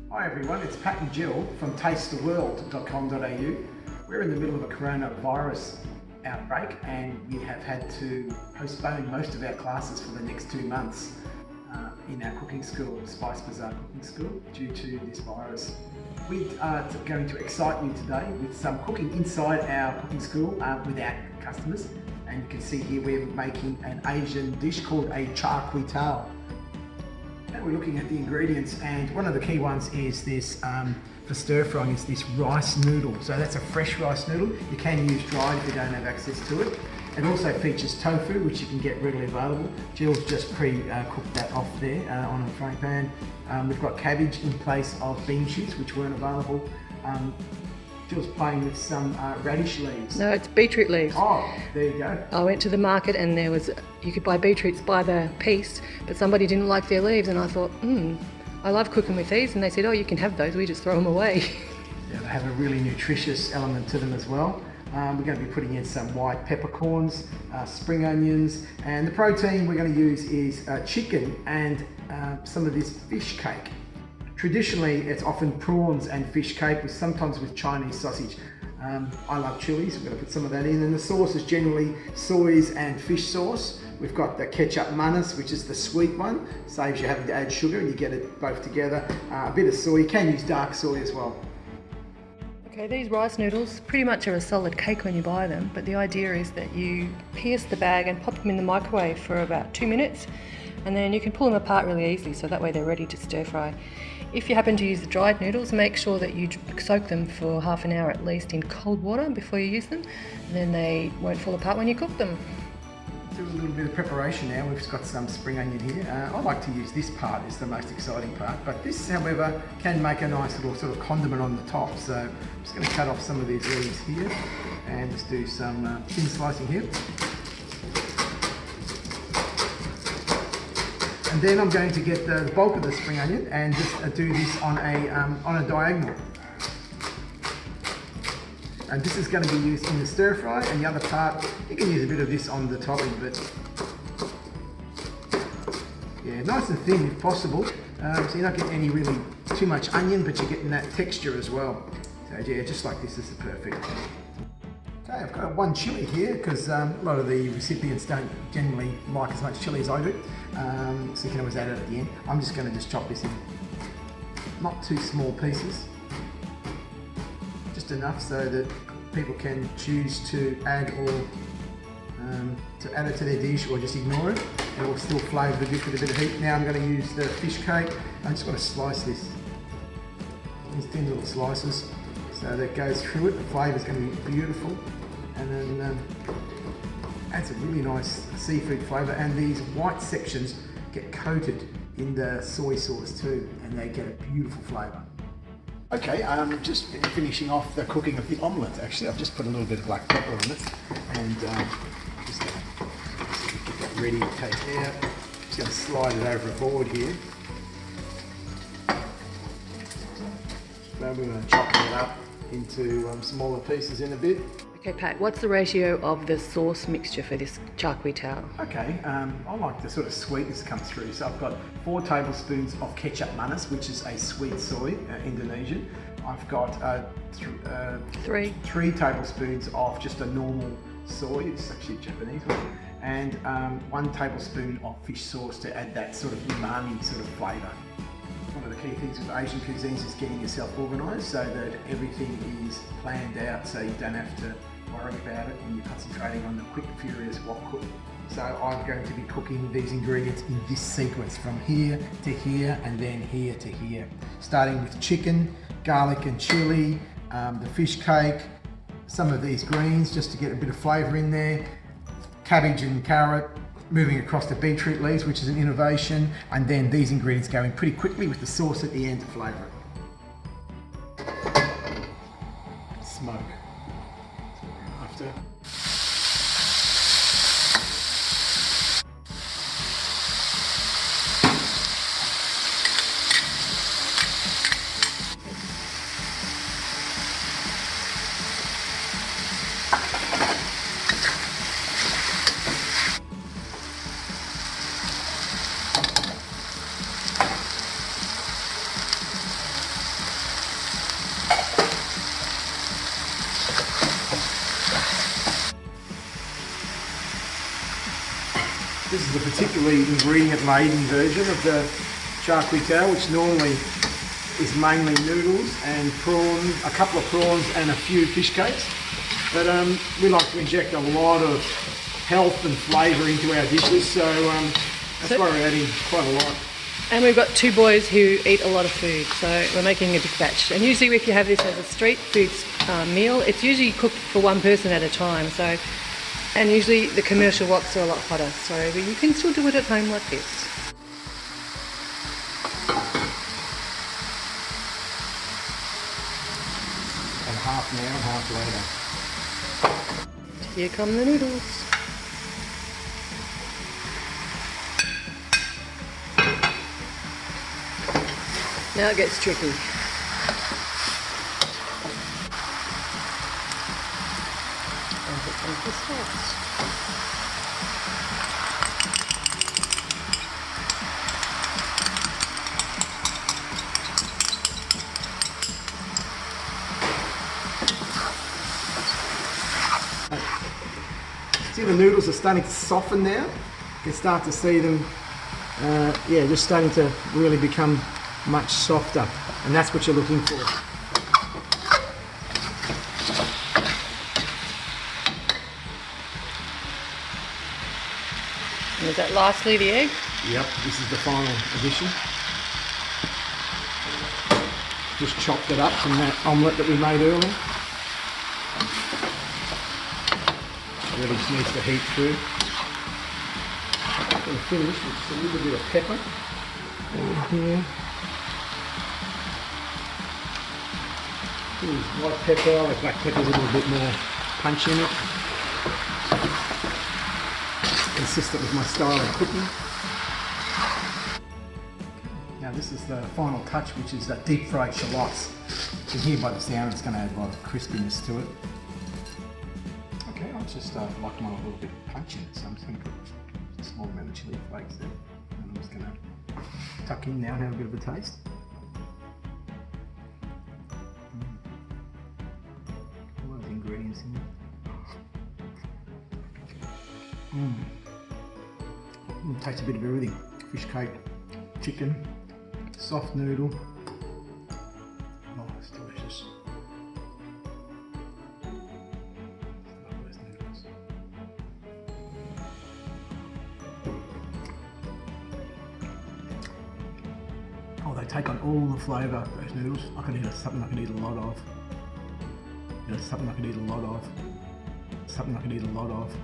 Hi everyone, it's Pat and Jill from tastetheworld.com.au. We're in the middle of a coronavirus outbreak and we have had to postpone most of our classes for the next 2 months in our cooking school, Spice Bazaar Cooking School, due to this virus. We are going to excite you today with some cooking inside our cooking school with our customers. And you can see here we're making an Asian dish called a Char Kway Teow. And we're looking at the ingredients, and one of the key ones is this, for stir frying, is this rice noodle. So that's a fresh rice noodle. You can use dried if you don't have access to it. It also features tofu, which you can get readily available. Jill's just pre-cooked that off there on a frying pan. We've got cabbage in place of bean shoots, which weren't available. Jill's playing with some radish leaves. No, it's beetroot leaves. Oh, there you go. I went to the market and you could buy beetroots by the piece, but somebody didn't like their leaves, and I thought, I love cooking with these, and they said, oh, you can have those, we just throw them away. Yeah, they have a really nutritious element to them as well. We're going to be putting in some white peppercorns, spring onions, and the protein we're going to use is chicken and some of this fish cake. Traditionally, it's often prawns and fish cake, sometimes with Chinese sausage. I love chilies, we're going to put some of that in, and the sauce is generally soys and fish sauce. We've got the ketchup mise, which is the sweet one, saves you having to add sugar and you get it both together. A bit of soy, you can use dark soy as well. Okay, these rice noodles pretty much are a solid cake when you buy them, but the idea is that you pierce the bag and pop them in the microwave for about 2 minutes, and then you can pull them apart really easily, so that way they're ready to stir fry. If you happen to use the dried noodles, make sure that you soak them for half an hour at least in cold water before you use them, and then they won't fall apart when you cook them. Do a little bit of preparation now. We've just got some spring onion here. I like to use this part, it's the most exciting part, but this, however, can make a nice little sort of condiment on the top. So I'm just going to cut off some of these leaves here and just do some thin slicing here. And then I'm going to get the bulk of the spring onion and just do this on a diagonal. And this is going to be used in the stir fry, and the other part, you can use a bit of this on the top of it. Yeah, nice and thin if possible, so you're not getting any really too much onion, but you're getting that texture as well. So yeah, just like this is perfect. Okay, I've got one chilli here because a lot of the recipients don't generally like as much chilli as I do, so you can always add it at the end. I'm just going to just chop this in, not too small pieces, just enough so that people can choose to add add it to their dish or just ignore it. It will still flavour the dish with a bit of heat. Now I'm going to use the fish cake. I'm just going to slice this, these thin little slices, so that it goes through it. The flavour is going to be beautiful, and then adds a really nice seafood flavour. And these white sections get coated in the soy sauce too, and they get a beautiful flavour. Okay, just finishing off the cooking of the omelette. Actually, I've just put a little bit of black pepper on it, and just going to get that ready to take out. Just going to slide it over a board here. Now we're going to chop it up into smaller pieces in a bit. Okay, Pat, what's the ratio of the sauce mixture for this Char Kway Teow? Okay, I like the sort of sweetness come through. So I've got 4 tablespoons of ketchup mise, which is a sweet soy, Indonesian. I've got 3 tablespoons of just a normal soy, it's actually a Japanese one, and 1 tablespoon of fish sauce to add that sort of umami sort of flavour. One of the key things with Asian cuisines is getting yourself organised so that everything is planned out, so you don't have to worry about it and you're concentrating on the quick, furious wok cook. So I'm going to be cooking these ingredients in this sequence, from here to here and then here to here. Starting with chicken, garlic and chilli, the fish cake, some of these greens just to get a bit of flavour in there, cabbage and carrot, moving across to beetroot leaves, which is an innovation, and then these ingredients going pretty quickly with the sauce at the end to flavour it. Smoke. After. This is a particularly ingredient-laden version of the Char Kway Teow, which normally is mainly noodles and prawns, a couple of prawns and a few fish cakes. But we like to inject a lot of health and flavour into our dishes, so that's why we're adding quite a lot. And we've got 2 boys who eat a lot of food, so we're making a big batch. And usually if you have this as a street food meal, it's usually cooked for one person at a time. So, and usually the commercial woks are a lot hotter, so you can still do it at home like this. And half now and half later. Here come the noodles. Now it gets tricky. And here comes the sauce. See, the noodles are starting to soften now. You can start to see them, yeah, just starting to really become much softer, and that's what you're looking for. And is that lastly the egg? Yep, this is the final addition. Just chopped it up from that omelette that we made earlier. Really just needs to heat through. Going to finish with just a little bit of pepper over here. Use white pepper, like black pepper's a little bit more punch in it. Consistent with my style of cooking. Now this is the final touch, which is that deep fried shallots. You can hear by the sound it's going to add a lot of crispiness to it. Okay, I'll just like mine a little bit punchy, so I'm just going to put a small amount of chili flakes there. And I'm just going to tuck in now and have a bit of a taste. All those ingredients in there. Tastes a bit of everything. Fish cake, chicken, soft noodle. Oh, it's delicious. Love those noodles. Oh, they take on all the flavour, those noodles. I can eat something I can eat a lot of. You know, something I can eat a lot of. Something I can eat a lot of.